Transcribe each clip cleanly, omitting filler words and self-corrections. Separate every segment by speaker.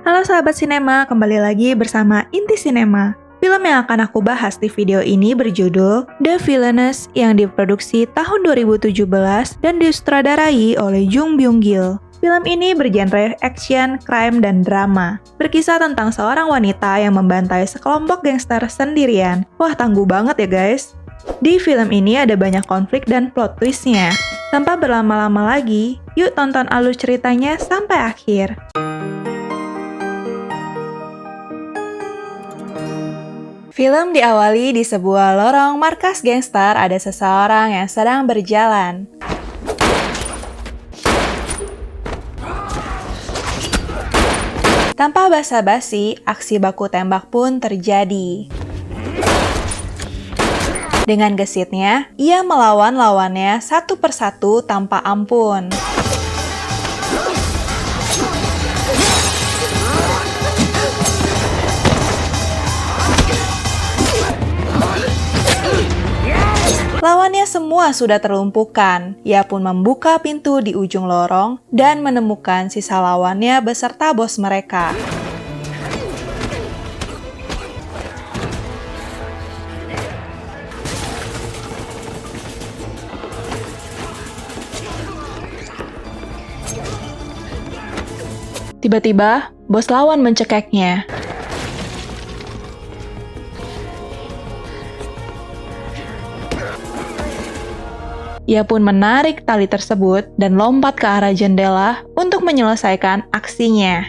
Speaker 1: Halo sahabat sinema, kembali lagi bersama Inti Sinema. Film yang akan aku bahas di video ini berjudul The Villainess yang diproduksi tahun 2017 dan disutradarai oleh Jung Byung-gil. Film ini bergenre action, crime, dan drama. Berkisah tentang seorang wanita yang membantai sekelompok gangster sendirian. Wah, tangguh banget ya guys. Di film ini ada banyak konflik dan plot twistnya. Tanpa berlama-lama lagi, yuk tonton alur ceritanya sampai akhir. Film diawali di sebuah lorong markas gangster. Ada seseorang yang sedang berjalan. Tanpa basa-basi, aksi baku tembak pun terjadi. Dengan gesitnya, ia melawan lawannya satu persatu tanpa ampun. Lawannya semua sudah terlumpuhkan. Ia pun membuka pintu di ujung lorong dan menemukan sisa lawannya beserta bos mereka. Tiba-tiba, bos lawan mencekeknya. Ia pun menarik tali tersebut dan lompat ke arah jendela untuk menyelesaikan aksinya.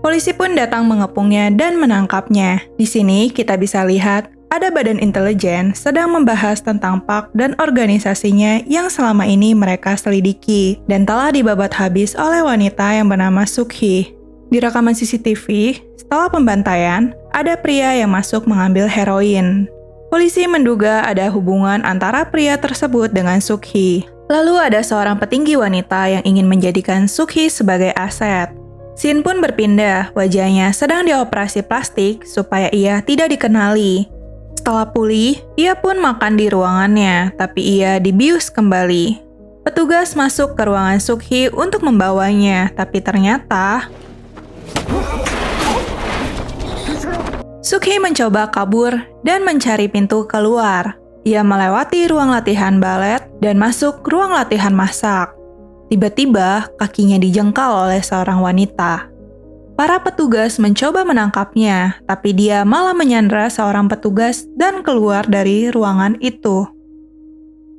Speaker 1: Polisi pun datang mengepungnya dan menangkapnya. Di sini kita bisa lihat ada badan intelijen sedang membahas tentang Park dan organisasinya yang selama ini mereka selidiki dan telah dibabat habis oleh wanita yang bernama Suk-hee. Di rekaman CCTV, setelah pembantaian, ada pria yang masuk mengambil heroin. Polisi menduga ada hubungan antara pria tersebut dengan Suk-hee. Lalu ada seorang petinggi wanita yang ingin menjadikan Suk-hee sebagai aset. Scene pun berpindah, wajahnya sedang dioperasi plastik supaya ia tidak dikenali. Setelah pulih, ia pun makan di ruangannya, tapi ia dibius kembali. Petugas masuk ke ruangan Suk-hee untuk membawanya, tapi ternyata Suk-hee mencoba kabur dan mencari pintu keluar. Ia melewati ruang latihan balet dan masuk ruang latihan masak. Tiba-tiba, kakinya dijengkal oleh seorang wanita. Para petugas mencoba menangkapnya, tapi dia malah menyandera seorang petugas dan keluar dari ruangan itu.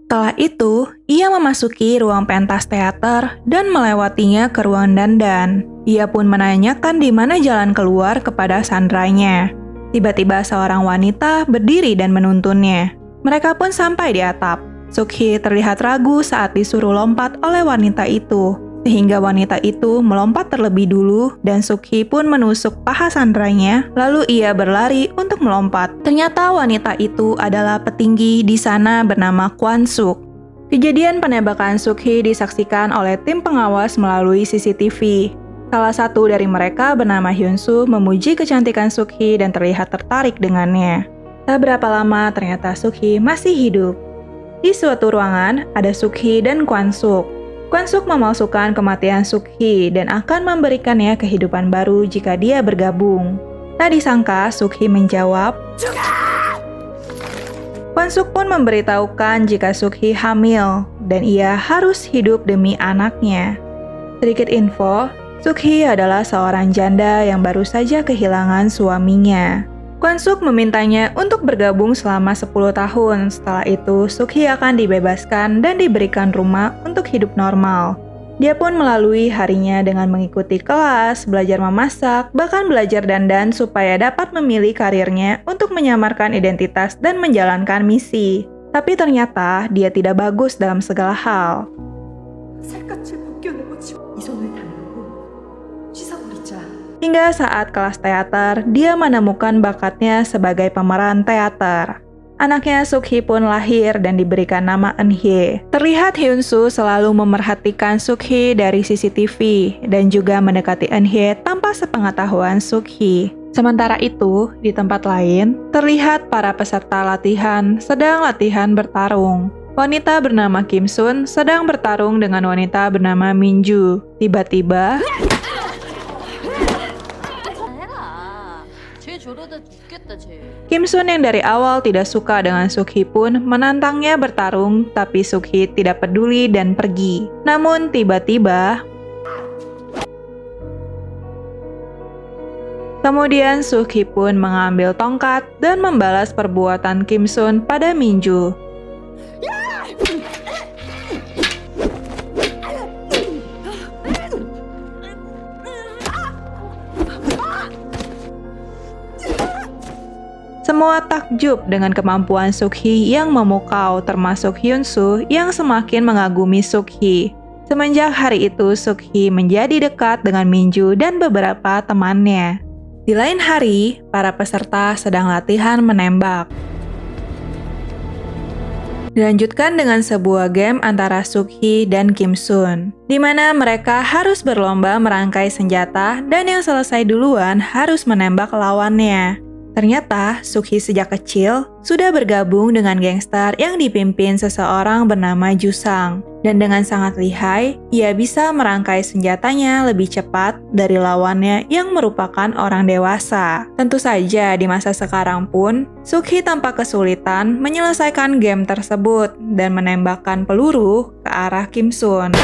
Speaker 1: Setelah itu, ia memasuki ruang pentas teater dan melewatinya ke ruang dandan. Ia pun menanyakan di mana jalan keluar kepada sandranya. Tiba-tiba seorang wanita berdiri dan menuntunnya. Mereka pun sampai di atap. Suk-hee terlihat ragu saat disuruh lompat oleh wanita itu, sehingga wanita itu melompat terlebih dulu dan Suk-hee pun menusuk paha sandranya, lalu ia berlari untuk melompat. Ternyata wanita itu adalah petinggi di sana bernama Kwon-suk. Kejadian penembakan Suk-hee disaksikan oleh tim pengawas melalui CCTV. Salah satu dari mereka bernama Hyun-soo memuji kecantikan Suk-hee dan terlihat tertarik dengannya. Tak berapa lama ternyata Suk-hee masih hidup. Di suatu ruangan ada Suk-hee dan Kwon-suk. Kwon-suk memalsukan kematian Suk-hee dan akan memberikannya kehidupan baru jika dia bergabung. Tak disangka Suk-hee menjawab, Kwon-suk pun memberitahukan jika Suk-hee hamil dan ia harus hidup demi anaknya. Sedikit info, Suk-hee adalah seorang janda yang baru saja kehilangan suaminya. Kwon-suk memintanya untuk bergabung selama 10 tahun. Setelah itu, Suk-hee akan dibebaskan dan diberikan rumah untuk hidup normal. Dia pun melalui harinya dengan mengikuti kelas, belajar memasak, bahkan belajar dandan supaya dapat memilih karirnya untuk menyamarkan identitas dan menjalankan misi. Tapi ternyata dia tidak bagus dalam segala hal. Hingga saat kelas teater, dia menemukan bakatnya sebagai pemeran teater. Anaknya Suk-hee pun lahir dan diberikan nama Eun-hye. Terlihat Hyun-soo selalu memerhatikan Suk-hee dari CCTV dan juga mendekati Eun-hye tanpa sepengetahuan Suk-hee. Sementara itu, di tempat lain, terlihat para peserta latihan sedang latihan bertarung. Wanita bernama Kim Sun sedang bertarung dengan wanita bernama Minju. Tiba-tiba, Kim Sun yang dari awal tidak suka dengan Suk-hee pun menantangnya bertarung, tapi Suk-hee tidak peduli dan pergi. Namun tiba-tiba, kemudian Suk-hee pun mengambil tongkat dan membalas perbuatan Kim Sun pada Minju. Semua takjub dengan kemampuan Suk-hee yang memukau, termasuk Hyun-soo yang semakin mengagumi Suk-hee. Semenjak hari itu, Suk-hee menjadi dekat dengan Minju dan beberapa temannya. Di lain hari, para peserta sedang latihan menembak. Dilanjutkan dengan sebuah game antara Suk-hee dan Kim Sun, di mana mereka harus berlomba merangkai senjata dan yang selesai duluan harus menembak lawannya. Ternyata, Suk-hee sejak kecil sudah bergabung dengan gangster yang dipimpin seseorang bernama Jusang. Dan dengan sangat lihai, ia bisa merangkai senjatanya lebih cepat dari lawannya yang merupakan orang dewasa. Tentu saja di masa sekarang pun, Suk-hee tanpa kesulitan menyelesaikan game tersebut dan menembakkan peluru ke arah Kim Sun.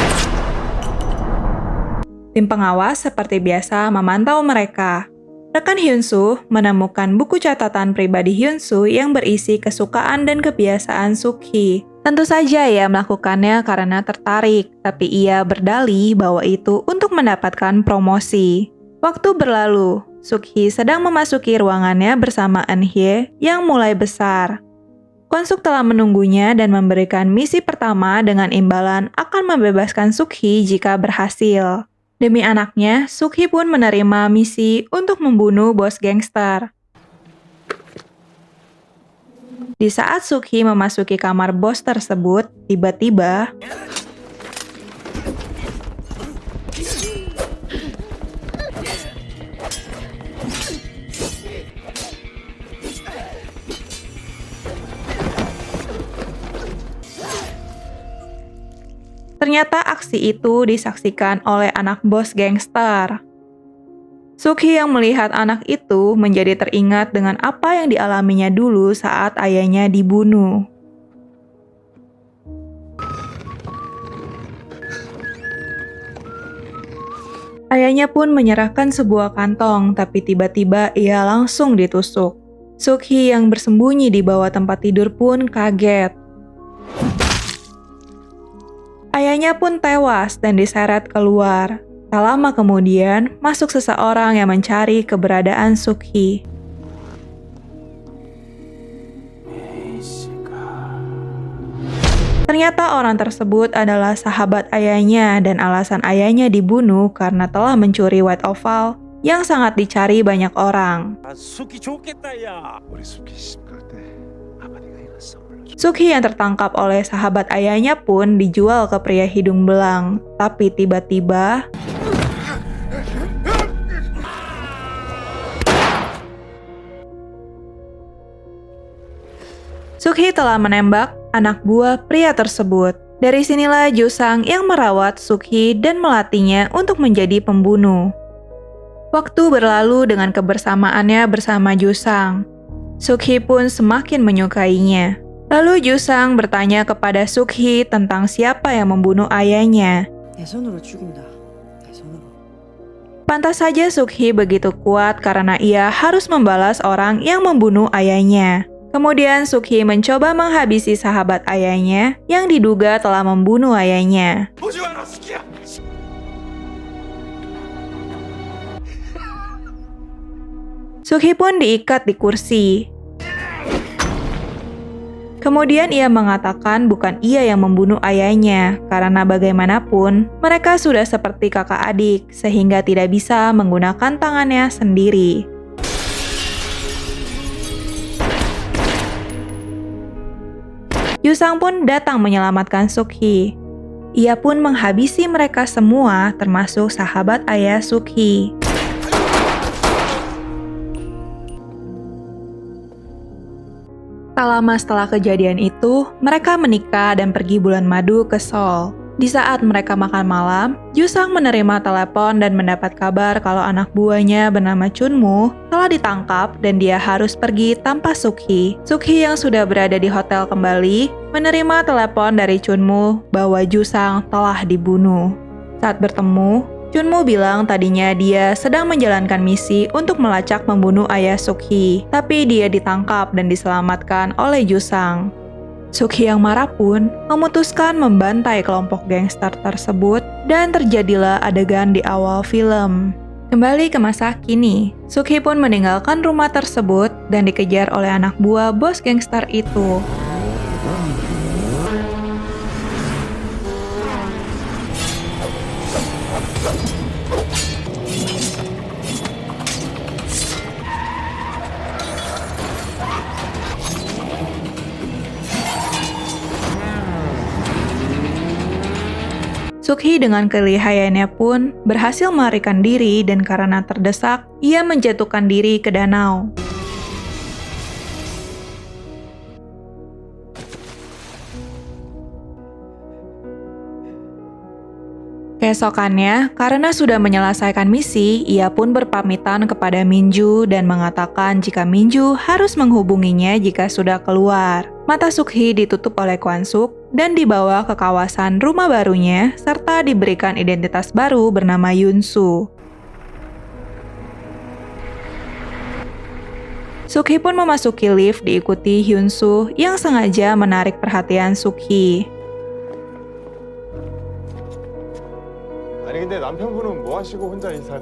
Speaker 1: Tim pengawas seperti biasa memantau mereka. Rekan Hyun-soo menemukan buku catatan pribadi Hyun-soo yang berisi kesukaan dan kebiasaan Suk-hee. Tentu saja ia melakukannya karena tertarik, tapi ia berdalih bahwa itu untuk mendapatkan promosi. Waktu berlalu, Suk-hee sedang memasuki ruangannya bersama Eun-hye yang mulai besar. Kwon-suk telah menunggunya dan memberikan misi pertama dengan imbalan akan membebaskan Suk-hee jika berhasil. Demi anaknya, Suk-hee pun menerima misi untuk membunuh bos gangster. Di saat Suk-hee memasuki kamar bos tersebut, tiba-tiba ternyata aksi itu disaksikan oleh anak bos gangster. Suk-hee yang melihat anak itu menjadi teringat dengan apa yang dialaminya dulu saat ayahnya dibunuh. Ayahnya pun menyerahkan sebuah kantong, tapi tiba-tiba ia langsung ditusuk. Suk-hee yang bersembunyi di bawah tempat tidur pun kaget. Ayahnya pun tewas dan diseret keluar. Tak lama kemudian, masuk seseorang yang mencari keberadaan Suk-hee. Ternyata orang tersebut adalah sahabat ayahnya dan alasan ayahnya dibunuh karena telah mencuri white oval yang sangat dicari banyak orang. Suk-hee yang tertangkap oleh sahabat ayahnya pun dijual ke pria hidung belang. Tapi tiba-tiba Suk-hee telah menembak anak buah pria tersebut. Dari sinilah Jusang yang merawat Suk-hee dan melatihnya untuk menjadi pembunuh. Waktu berlalu dengan kebersamaannya bersama Jusang. Suk-hee pun semakin menyukainya. Lalu Jusang bertanya kepada Suk-hee tentang siapa yang membunuh ayahnya. Pantas saja Suk-hee begitu kuat karena ia harus membalas orang yang membunuh ayahnya. Kemudian Suk-hee mencoba menghabisi sahabat ayahnya yang diduga telah membunuh ayahnya. Suk-hee pun diikat di kursi. Kemudian ia mengatakan bukan ia yang membunuh ayahnya, karena bagaimanapun mereka sudah seperti kakak adik, sehingga tidak bisa menggunakan tangannya sendiri. Yusang pun datang menyelamatkan Sukhi. Ia pun menghabisi mereka semua, termasuk sahabat ayah Sukhi. Tak lama setelah kejadian itu, mereka menikah dan pergi bulan madu ke Seoul. Di saat mereka makan malam, Yusang menerima telepon dan mendapat kabar kalau anak buahnya bernama Chunmu telah ditangkap dan dia harus pergi tanpa Sukhi. Sukhi yang sudah berada di hotel kembali menerima telepon dari Chunmu bahwa Yusang telah dibunuh. Saat bertemu, Chunmu bilang tadinya dia sedang menjalankan misi untuk melacak membunuh ayah Sukhi, tapi dia ditangkap dan diselamatkan oleh Yusang. Sukhi yang marah pun memutuskan membantai kelompok gangster tersebut dan terjadilah adegan di awal film. Kembali ke masa kini, Sukhi pun meninggalkan rumah tersebut dan dikejar oleh anak buah bos gangster itu. Sukhi dengan kelihayannya pun berhasil melarikan diri dan karena terdesak, ia menjatuhkan diri ke danau. Keesokannya, karena sudah menyelesaikan misi, ia pun berpamitan kepada Minju dan mengatakan jika Minju harus menghubunginya jika sudah keluar. Mata Sukhi ditutup oleh Kwansuk dan dibawa ke kawasan rumah barunya serta diberikan identitas baru bernama Yunsu. Sukhi pun memasuki lift diikuti Hyunsu yang sengaja menarik perhatian Sukhi.
Speaker 2: 근데 남편분은 뭐 하시고 혼자 인사를...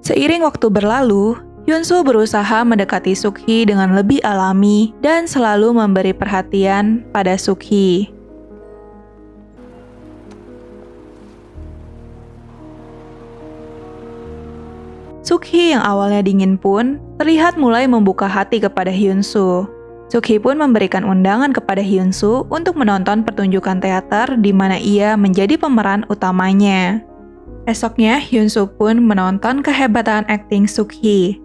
Speaker 1: Seiring waktu berlalu, Hyunsu berusaha mendekati Sukhi dengan lebih alami dan selalu memberi perhatian pada Sukhi. Sukhi yang awalnya dingin pun terlihat mulai membuka hati kepada Hyunsu. Sukhi pun memberikan undangan kepada Hyunsu untuk menonton pertunjukan teater di mana ia menjadi pemeran utamanya. Esoknya, Hyunsu pun menonton kehebatan akting Sukhi.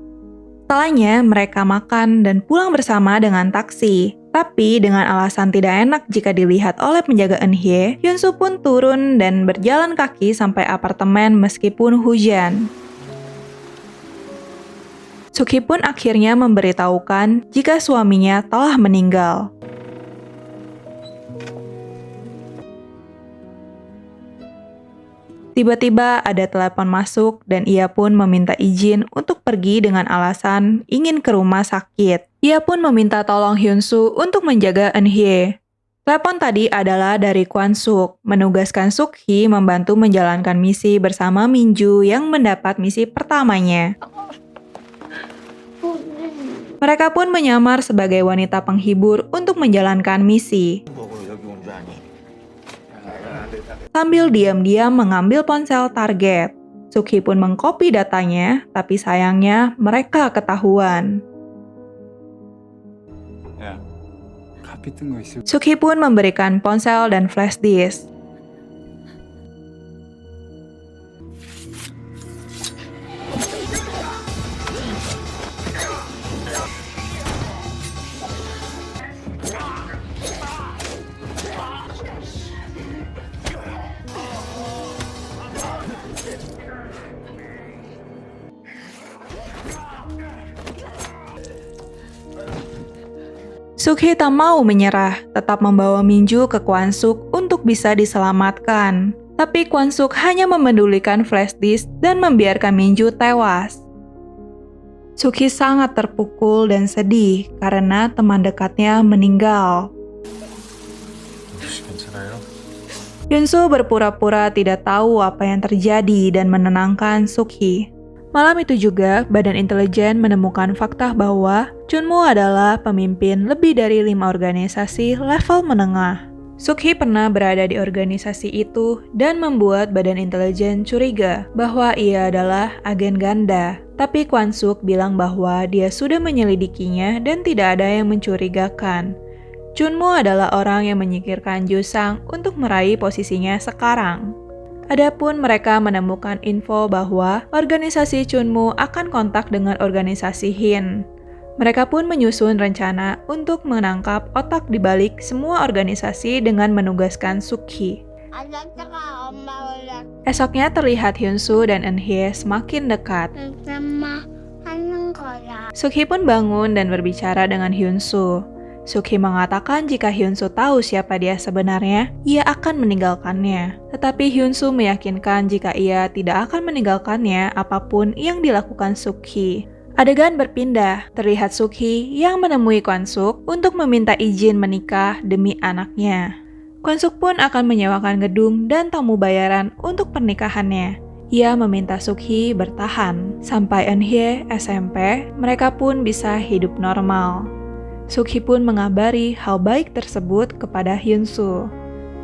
Speaker 1: Setelahnya, mereka makan dan pulang bersama dengan taksi. Tapi dengan alasan tidak enak jika dilihat oleh penjaga Eunhye, Hyunsu pun turun dan berjalan kaki sampai apartemen meskipun hujan. Sukhi pun akhirnya memberitahukan jika suaminya telah meninggal. Tiba-tiba ada telepon masuk dan ia pun meminta izin untuk pergi dengan alasan ingin ke rumah sakit. Ia pun meminta tolong Hyunsu untuk menjaga Eunhye. Telepon tadi adalah dari Kwansuk, menugaskan Sukhi membantu menjalankan misi bersama Minju yang mendapat misi pertamanya. Mereka pun menyamar sebagai wanita penghibur untuk menjalankan misi. Sambil diam-diam mengambil ponsel target, Sukhi pun mengcopy datanya, tapi sayangnya mereka ketahuan. Sukhi pun memberikan ponsel dan flash disk. Sukhi tak mau menyerah, tetap membawa Minju ke Kwansuk untuk bisa diselamatkan. Tapi Kwansuk hanya memedulikan flash disk dan membiarkan Minju tewas. Sukhi sangat terpukul dan sedih karena teman dekatnya meninggal. Hyunsu berpura-pura tidak tahu apa yang terjadi dan menenangkan Sukhi. Malam itu juga, Badan Intelijen menemukan fakta bahwa Chunmu adalah pemimpin lebih dari 5 organisasi level menengah. Suk-hee pernah berada di organisasi itu dan membuat badan intelijen curiga bahwa ia adalah agen ganda. Tapi Kwon-suk bilang bahwa dia sudah menyelidikinya dan tidak ada yang mencurigakan. Chunmoo adalah orang yang menyingkirkan Jusang untuk meraih posisinya sekarang. Adapun mereka menemukan info bahwa organisasi Chunmoo akan kontak dengan organisasi Hin. Mereka pun menyusun rencana untuk menangkap otak di balik semua organisasi dengan menugaskan Suk-hee. Esoknya terlihat Hyun-soo dan Eun-hye semakin dekat. Suk-hee pun bangun dan berbicara dengan Hyun-soo. Suk-hee mengatakan jika Hyun-soo tahu siapa dia sebenarnya, ia akan meninggalkannya. Tetapi Hyun-soo meyakinkan jika ia tidak akan meninggalkannya apapun yang dilakukan Suk-hee. Adegan berpindah, terlihat Suk-hee yang menemui Kwon-suk untuk meminta izin menikah demi anaknya. Kwon-suk pun akan menyewakan gedung dan tamu bayaran untuk pernikahannya. Ia meminta Suk-hee bertahan. Sampai Eun-hye SMP, mereka pun bisa hidup normal. Suk-hee pun mengabari hal baik tersebut kepada Hyun-soo.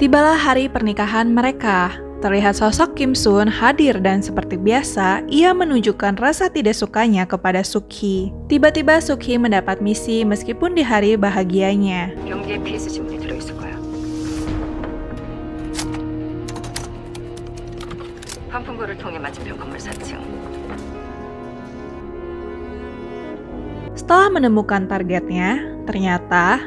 Speaker 1: Tibalah hari pernikahan mereka. Terlihat sosok Kim Sun hadir dan seperti biasa, ia menunjukkan rasa tidak sukanya kepada Suk-hee. Tiba-tiba Suk-hee mendapat misi meskipun di hari bahagianya.
Speaker 3: 경기에 PS 지문이 들어있을 거야. 환풍구를 통해 맞은편 건물 4층.
Speaker 1: Setelah menemukan targetnya, ternyata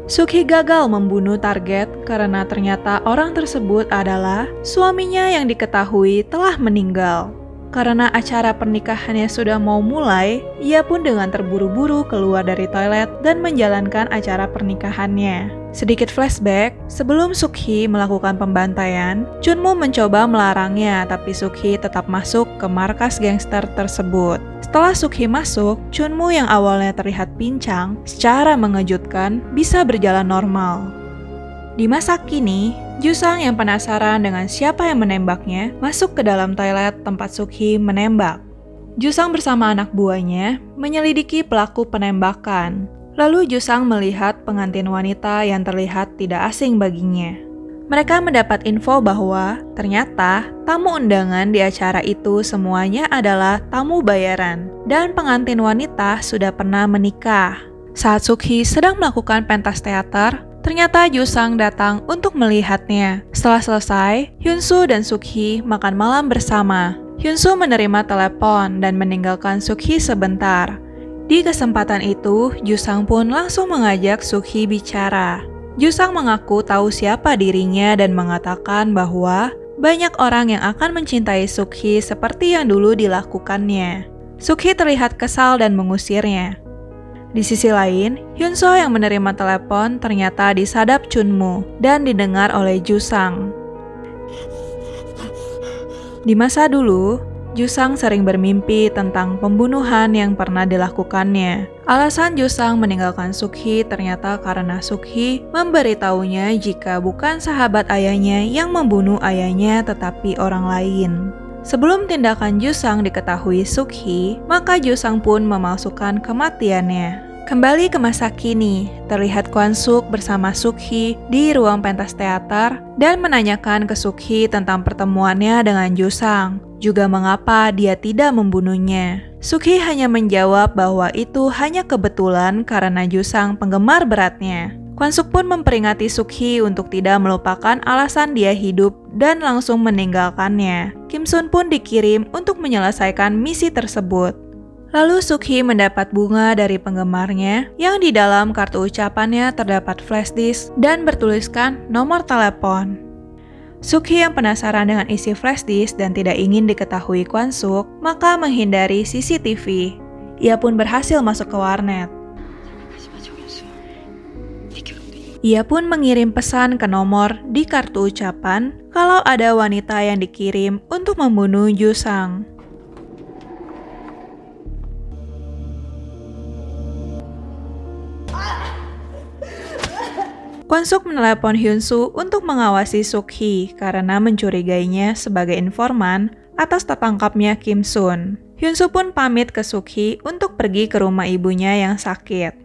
Speaker 1: Suk-hee gagal membunuh target karena ternyata orang tersebut adalah suaminya yang diketahui telah meninggal. Karena acara pernikahannya sudah mau mulai, ia pun dengan terburu-buru keluar dari toilet dan menjalankan acara pernikahannya. Sedikit flashback, sebelum Suk-hee melakukan pembantaian, Chunmoo mencoba melarangnya, tapi Suk-hee tetap masuk ke markas gangster tersebut. Setelah Suk-hee masuk, Chunmoo yang awalnya terlihat pincang, secara mengejutkan bisa berjalan normal. Di masa kini, Jusang yang penasaran dengan siapa yang menembaknya masuk ke dalam toilet tempat Suk-hee menembak. Jusang bersama anak buahnya menyelidiki pelaku penembakan. Lalu Jusang melihat pengantin wanita yang terlihat tidak asing baginya. Mereka mendapat info bahwa ternyata tamu undangan di acara itu semuanya adalah tamu bayaran dan pengantin wanita sudah pernah menikah. Saat Suk-hee sedang melakukan pentas teater, ternyata Jusang datang untuk melihatnya. Setelah selesai, Hyun-soo dan Suk-hee makan malam bersama. Hyun-soo menerima telepon dan meninggalkan Suk-hee sebentar. Di kesempatan itu, Jusang pun langsung mengajak Suk-hee bicara. Jusang mengaku tahu siapa dirinya dan mengatakan bahwa banyak orang yang akan mencintai Suk-hee seperti yang dulu dilakukannya. Suk-hee terlihat kesal dan mengusirnya. Di sisi lain, Hyun-soo yang menerima telepon ternyata disadap Chunmoo dan didengar oleh Jusang. Di masa dulu, Jusang sering bermimpi tentang pembunuhan yang pernah dilakukannya. Alasan Jusang meninggalkan Suk-hee ternyata karena Suk-hee memberitahunya jika bukan sahabat ayahnya yang membunuh ayahnya tetapi orang lain. Sebelum tindakan Jusang diketahui Suk-hee, maka Jusang pun memalsukan kematiannya. Kembali ke masa kini, terlihat Kwon-suk bersama Suk-hee di ruang pentas teater dan menanyakan ke Suk-hee tentang pertemuannya dengan Jusang, juga mengapa dia tidak membunuhnya. Suk-hee hanya menjawab bahwa itu hanya kebetulan karena Jusang penggemar beratnya. Kwon-suk pun memperingati Suk-hee untuk tidak melupakan alasan dia hidup dan langsung meninggalkannya. Kim Sun pun dikirim untuk menyelesaikan misi tersebut. Lalu Suk-hee mendapat bunga dari penggemarnya yang di dalam kartu ucapannya terdapat flash disk dan bertuliskan nomor telepon. Suk-hee yang penasaran dengan isi flash disk dan tidak ingin diketahui Kwon-suk, maka menghindari CCTV. Ia pun berhasil masuk ke warnet. Ia pun mengirim pesan ke nomor di kartu ucapan kalau ada wanita yang dikirim untuk membunuh Jusang. Kwon-suk menelepon Hyun-soo untuk mengawasi Suk-hee karena mencurigainya sebagai informan atas tertangkapnya Kim Sun. Hyunsoo pun pamit ke Sukhi untuk pergi ke rumah ibunya yang sakit.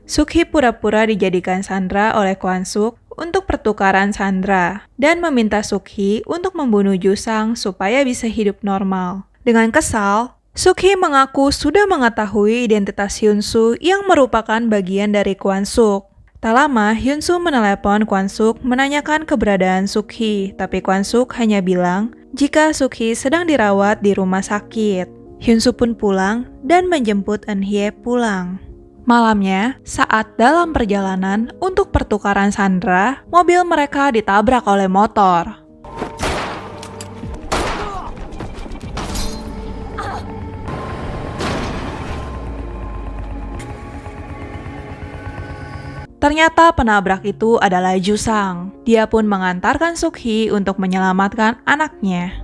Speaker 1: Sukhi pura-pura dijadikan sandera oleh Kwon-suk untuk pertukaran sandera dan meminta Sukhi untuk membunuh Jusang supaya bisa hidup normal. Dengan kesal, Sukhi mengaku sudah mengetahui identitas Hyunsoo yang merupakan bagian dari Kwon-suk. Tak lama, Hyunsoo menelepon Kwon-suk menanyakan keberadaan Sukhi, tapi Kwon-suk hanya bilang jika Sukhi sedang dirawat di rumah sakit. Hyunsoo pun pulang dan menjemput Eun-hye pulang. Malamnya, saat dalam perjalanan untuk pertukaran sandera, mobil mereka ditabrak oleh motor. Ternyata penabrak itu adalah Jusang. Dia pun mengantarkan Sukhi untuk menyelamatkan anaknya.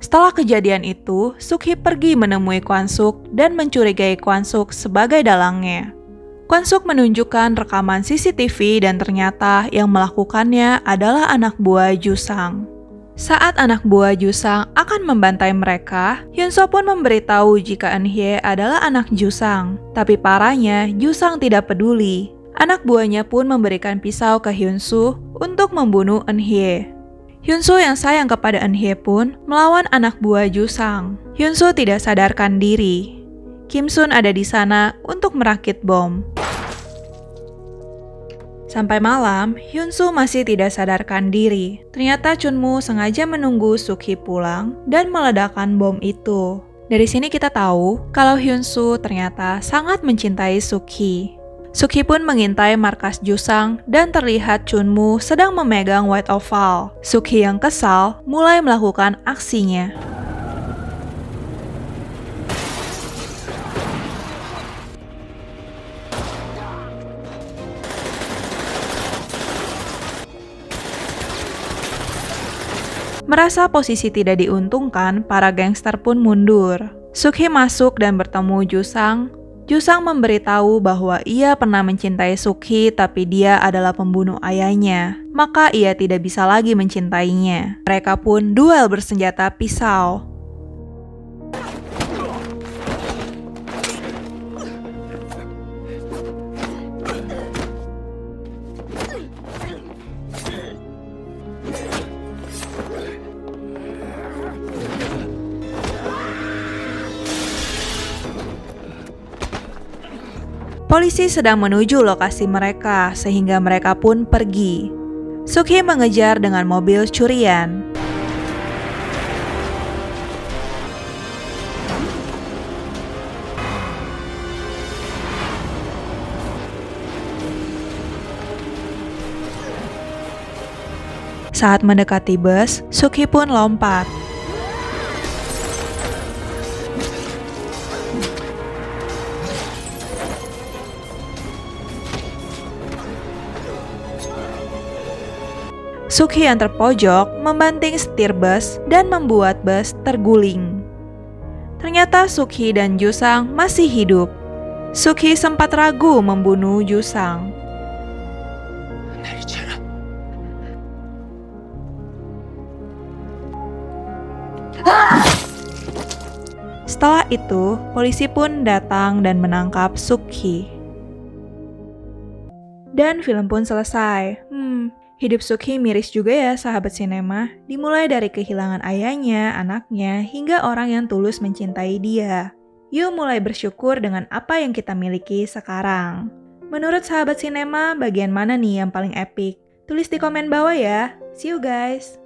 Speaker 1: Setelah kejadian itu, Sukhi pergi menemui Kwon-suk dan mencurigai Kwon-suk sebagai dalangnya. Kwon-suk menunjukkan rekaman CCTV dan ternyata yang melakukannya adalah anak buah Jusang. Saat anak buah Jusang akan membantai mereka, Hyunsoo pun memberitahu jika Eun-hye adalah anak Jusang. Tapi parahnya, Jusang tidak peduli. Anak buahnya pun memberikan pisau ke Hyunsoo untuk membunuh Eun-hye. Hyunsoo yang sayang kepada Eun-hye pun melawan anak buah Jusang. Hyunsoo tidak sadarkan diri. Kim Sun ada di sana untuk merakit bom. Sampai malam, Hyunsoo masih tidak sadarkan diri. Ternyata Chunmoo sengaja menunggu Sukhi pulang dan meledakkan bom itu. Dari sini kita tahu kalau Hyunsoo ternyata sangat mencintai Sukhi. Sukhi pun mengintai markas Jusang dan terlihat Chunmoo sedang memegang White Oval. Sukhi yang kesal mulai melakukan aksinya. Merasa posisi tidak diuntungkan, para gangster pun mundur. Sukhi masuk dan bertemu Jusang. Jusang memberitahu bahwa ia pernah mencintai Sukhi tapi dia adalah pembunuh ayahnya. Maka ia tidak bisa lagi mencintainya. Mereka pun duel bersenjata pisau. Polisi sedang menuju lokasi mereka, sehingga mereka pun pergi. Sukhi mengejar dengan mobil curian. Saat mendekati bus, Sukhi pun lompat. Sukhi yang terpojok membanting setir bus dan membuat bus terguling. Ternyata Sukhi dan Jusang masih hidup. Sukhi sempat ragu membunuh Jusang. Setelah itu, polisi pun datang dan menangkap Sukhi. Dan film pun selesai. Hidup Sukhi miris juga ya sahabat sinema, dimulai dari kehilangan ayahnya, anaknya, hingga orang yang tulus mencintai dia. Yuk mulai bersyukur dengan apa yang kita miliki sekarang. Menurut sahabat sinema, bagian mana nih yang paling epic? Tulis di komen bawah ya. See you guys!